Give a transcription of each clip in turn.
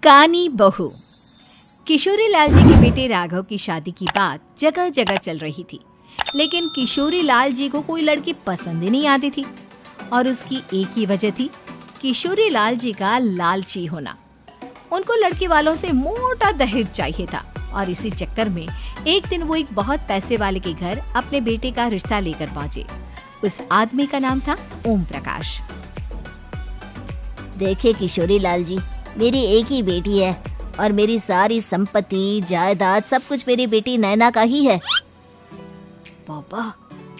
कानी बहू। किशोरी लाल जी के बेटे राघव की शादी की बात जगह जगह चल रही थी, लेकिन किशोरी लाल जी को कोई लड़की पसंद ही नहीं आती थी। और उसकी एक ही वजह थी, किशोरी लाल जी का लालची होना। उनको लड़की वालों से मोटा दहेज चाहिए था और इसी चक्कर में एक दिन वो एक बहुत पैसे वाले के घर अपने बेटे का रिश्ता लेकर पहुंचे। उस आदमी का नाम था ओम प्रकाश। देखिए किशोरी लाल जी, मेरी एक ही बेटी है और मेरी सारी संपत्ति जायदाद सब कुछ मेरी बेटी नैना का ही है। पापा,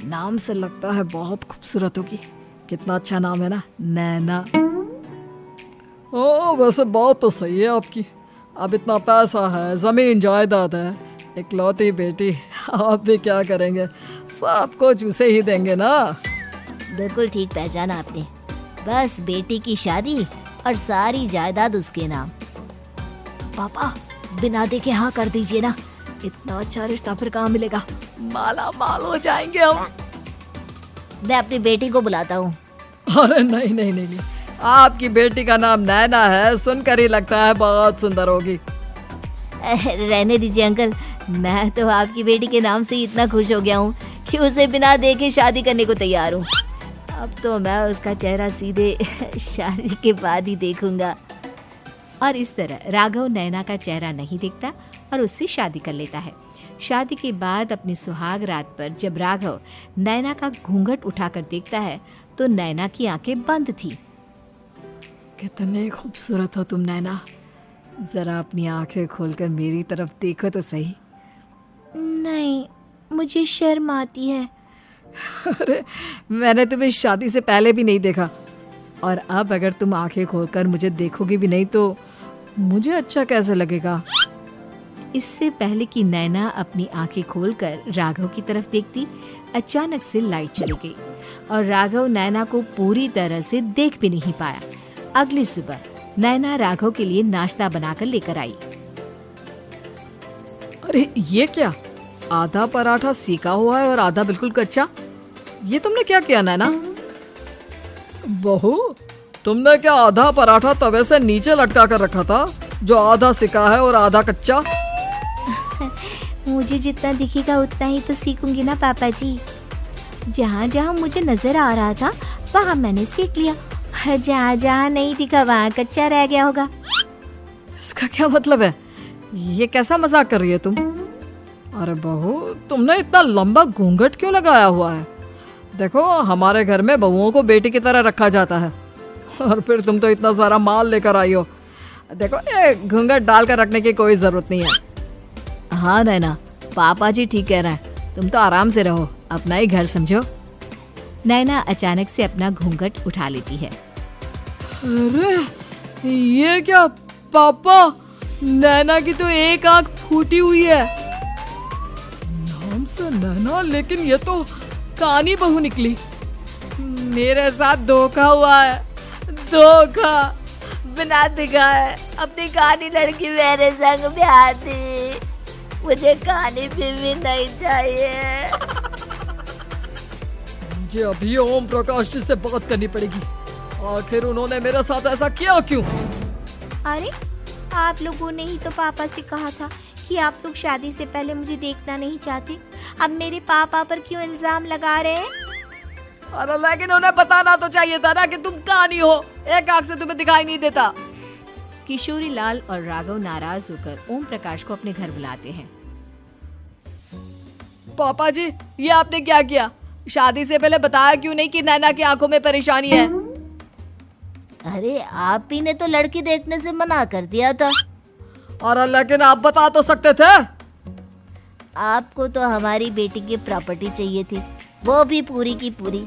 नाम से लगता है बहुत खूबसूरत होगी। कितना अच्छा नाम है ना, नैना। ओ वैसे बात तो सही है आपकी। अब इतना पैसा है, जमीन जायदाद है, इकलौती बेटी, आप भी क्या करेंगे? सब कुछ उसे ही देंगे ना। बिल्कुल ठीक पहचाना आपने। बस बेटी की शादी और सारी जायदाद उसके नाम। पापा, बिना देखे हाँ कर दीजिए ना। इतना अच्छा रिश्ता फिर कहाँ मिलेगा? माला माल हो जाएंगे हम। मैं अपनी बेटी को बुलाता हूँ। अरे नहीं नहीं नहीं नहीं, आपकी बेटी का नाम नैना है, सुनकर ही लगता है बहुत सुंदर होगी। रहने दीजिए अंकल, मैं तो आपकी बेटी के नाम से ही इतना खुश हो गया हूँ कि उसे बिना देखे शादी करने को तैयार हूँ। अब तो मैं उसका चेहरा सीधे शादी के बाद ही देखूंगा। और इस तरह राघव नैना का चेहरा नहीं देखता और उससे शादी कर लेता है। शादी के बाद अपनी सुहाग रात पर जब राघव नैना का घूंघट उठाकर देखता है तो नैना की आंखें बंद थी। कितने खूबसूरत हो तुम नैना, जरा अपनी आंखें खोलकर मेरी तरफ देखो तो सही। नहीं, मुझे शर्म आती है। अरे मैंने तुम्हें शादी से पहले भी नहीं देखा, और अब अगर तुम आंखें खोलकर मुझे देखोगी भी नहीं तो मुझे अच्छा कैसे लगेगा? इससे पहले कि नैना अपनी आंखें खोलकर राघव की तरफ देखती, अचानक से लाइट चली गई और राघव नैना को पूरी तरह से देख भी नहीं पाया। अगली सुबह नैना राघव के लिए नाश्ता बनाकर लेकर आई। अरे ये क्या, आधा पराठा सेका हुआ है और आधा बिल्कुल कच्चा। ये तुमने क्या किया नैना? बहू, तुमने क्या आधा पराठा तवे से नीचे लटका कर रखा था, जो आधा सेका है और आधा कच्चा? मुझे जितना दिखेगा उतना ही तो सीखूंगी ना पापा जी। जहाँ जहाँ मुझे नजर आ रहा था वहाँ मैंने सीख लिया, जहाँ जहाँ नहीं दिखा वहाँ कच्चा रह गया होगा। इसका क्या मतलब है? ये कैसा मजाक कर रही है तुम? अरे बहू, तुमने इतना लंबा घूंघट क्यों लगाया हुआ है? देखो, हमारे घर में बहुओं को बेटी की तरह रखा जाता है, और फिर तुम तो इतना सारा माल लेकर आई हो। देखो, ये घूंघट डालकर रखने की कोई जरूरत नहीं है। हाँ नैना, पापा जी ठीक कह रहा है, तुम तो आराम से रहो, अपना ही घर समझो। नैना अचानक से अपना घूंघट उठा लेती है। अरे ये क्या पापा, नैना की तो एक आंख फूटी हुई है। नाम से नैना, लेकिन ये तो कानी बहू निकली। मेरे साथ धोखा हुआ है, धोखा। बिना दिखाए अपनी कानी लड़की मेरे संग ब्याह दी। मुझे कानी भी नहीं चाहिए। मुझे अभी ओम प्रकाश जी से बात करनी पड़ेगी। आखिर उन्होंने मेरे साथ ऐसा किया क्यों? अरे आप लोगों ने ही तो पापा से कहा था कि आप लोग शादी से पहले मुझे देखना नहीं चाहते। अब मेरे पापा पर क्यों इल्जाम लगा रहे हैं? अरे लेकिन उन्हें बताना तो चाहिए था ना कि तुम कानी हो, एक आंख से तुम्हें दिखाई नहीं देता। किशोरी लाल और राघव नाराज होकर ओम प्रकाश को अपने घर बुलाते हैं। पापा जी, ये आपने क्या किया? शादी से पहले बताया क्यों नहीं कि नैना की आंखों में परेशानी है? अरे आप ही ने तो लड़की देखने से मना कर दिया था। और लेकिन आप बता तो सकते थे। आपको तो हमारी बेटी की प्रॉपर्टी चाहिए थी, वो भी पूरी की पूरी।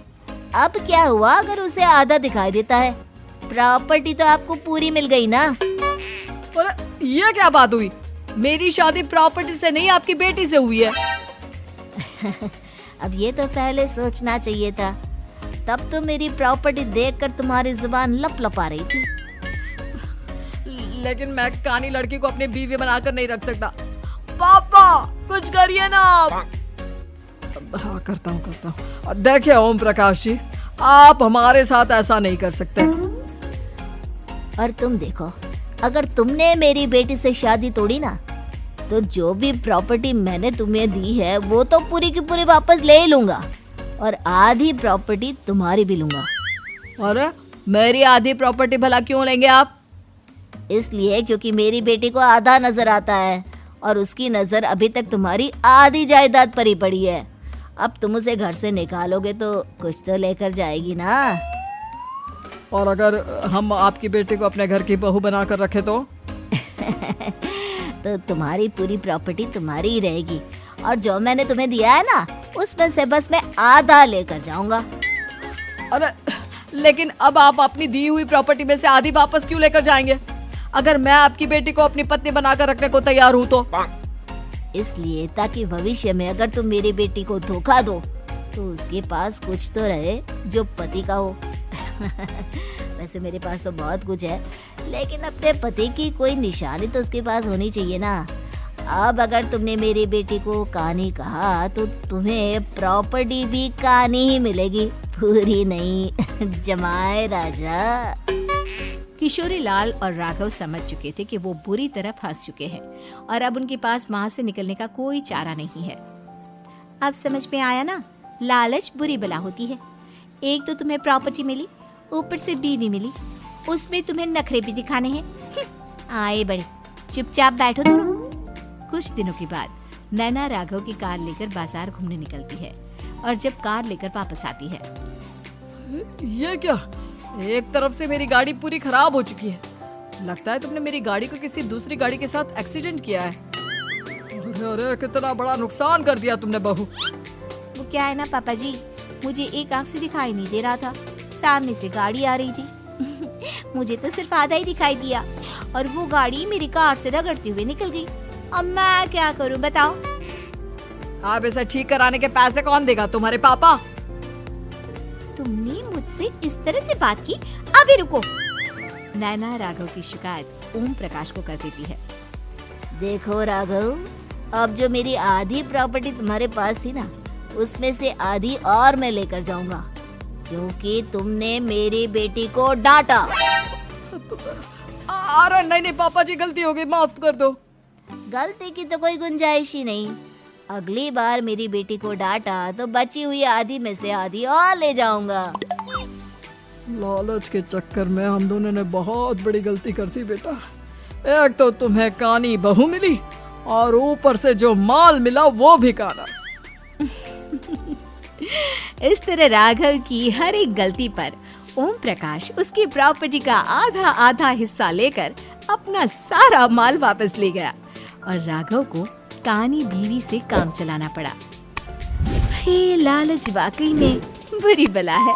अब क्या हुआ अगर उसे आधा दिखाई देता है? प्रॉपर्टी तो आपको पूरी मिल गई ना। अरे ये क्या बात हुई? मेरी शादी प्रॉपर्टी से नहीं, आपकी बेटी से हुई है। अब ये तो पहले सोचना चाहिए था, तब तो मेरी प्रॉपर्टी देखकर तुम्हारी जुबान लपलपा रही थी। लेकिन मैं कानी लड़की को अपनी बीवी बनाकर नहीं रख सकता। पापा कुछ करिए ना आप। हाँ करता हूँ। देखिए ओम प्रकाश जी, आप हमारे साथ ऐसा नहीं कर सकते। और तुम देखो, अगर तुमने मेरी बेटी से शादी तोड़ी ना, तो जो भी प्रॉपर्टी मैंने तुम्हें दी है वो तो पूरी की पूरी वापस ले ही लूंगा, और आधी प्रॉपर्टी तुम्हारी भी लूंगा। अरे मेरी आधी प्रॉपर्टी भला क्यों लेंगे आप? इसलिए क्योंकि मेरी बेटी को आधा नजर आता है और उसकी नजर अभी तक तुम्हारी आधी जायदाद पर ही पड़ी है। अब तुम उसे घर से निकालोगे तो कुछ तो लेकर जाएगी ना। और अगर हम आपकी बेटी को अपने घर की बहू बनाकर रखे तो? तो तुम्हारी पूरी प्रॉपर्टी तुम्हारी ही रहेगी, और जो मैंने तुम्हें दिया है ना, उसमें से बस मैं आधा लेकर जाऊंगा। अरे लेकिन अब आप अपनी दी हुई प्रॉपर्टी में से आधी वापस क्यों लेकर जाएंगे? अगर मैं आपकी बेटी को अपनी पत्नी बनाकर रखने को तैयार हूँ तो? इसलिए ताकि भविष्य में अगर तुम मेरी बेटी को धोखा दो तो उसके पास कुछ तो रहे जो पति का हो। वैसे मेरे पास तो बहुत कुछ है, लेकिन अपने पति की कोई निशानी तो उसके पास होनी चाहिए ना। अब अगर तुमने मेरी बेटी को कानी कहा तो तुम्हें प्रॉपर्टी भी कानी ही मिलेगी, पूरी नहीं। जमाए राजा। किशोरी लाल और राघव समझ चुके थे कि वो बुरी तरह फंस चुके हैं और अब उनके पास वहां से निकलने का कोई चारा नहीं है। अब समझ में आया ना, लालच बुरी बला होती है। एक तो तुम्हें प्रॉपर्टी मिली, ऊपर से बीवी मिली, उसमें तुम्हें नखरे भी दिखाने हैं। आए बड़े, चुपचाप बैठो दोनों। कुछ दिनों के बाद नैना राघव की कार लेकर बाजार घूमने निकलती है और जब कार लेकर वापस आती है, ये क्या? एक तरफ से मेरी गाड़ी पूरी खराब हो चुकी है। लगता है तुमने मेरी गाड़ी को किसी दूसरी गाड़ी के साथ एक्सीडेंट किया है। अरे अरे कितना बड़ा नुकसान कर दिया तुमने बहू। वो क्या है ना पापा जी, मुझे एक आंख से दिखाई नहीं दे रहा था, सामने से गाड़ी आ रही थी। मुझे तो सिर्फ आधा ही दिखाई दिया और वो गाड़ी मेरी कार से रगड़ते हुए निकल गई। अब मैं क्या करूं बताओ? आप इसे ठीक कराने के पैसे कौन देगा? तुम्हारे पापा? तुमने मुझसे इस तरह से बात की? अभी रुको। नैना राघव की शिकायत ओम प्रकाश को कर देती है। देखो राघव, अब जो मेरी आधी प्रॉपर्टी तुम्हारे पास थी ना, उसमें से आधी और मैं लेकर जाऊंगा, क्योंकि तुमने मेरी बेटी को डांटा। अरे नहीं नहीं पापा जी, गलती हो गई, माफ कर दो। गलती की तो कोई गुंजाइश ही नहीं। अगली बार मेरी बेटी को डांटा तो बची हुई आधी में से आधी और ले जाऊंगा। लालच के चक्कर में हम दोनों ने बहुत बड़ी गलती कर दी बेटा। एक तो तुम्हें कानी बहू मिली और ऊपर से जो माल मिला वो भी काना। इस तरह राघव की हर एक गलती पर ओम प्रकाश उसकी प्रॉपर्टी का आधा आधा हिस्सा लेकर अपना सारा माल वापस ले गया और राघव को कानी बीवी से काम चलाना पड़ा। ये लालच वाकई में बुरी बला है।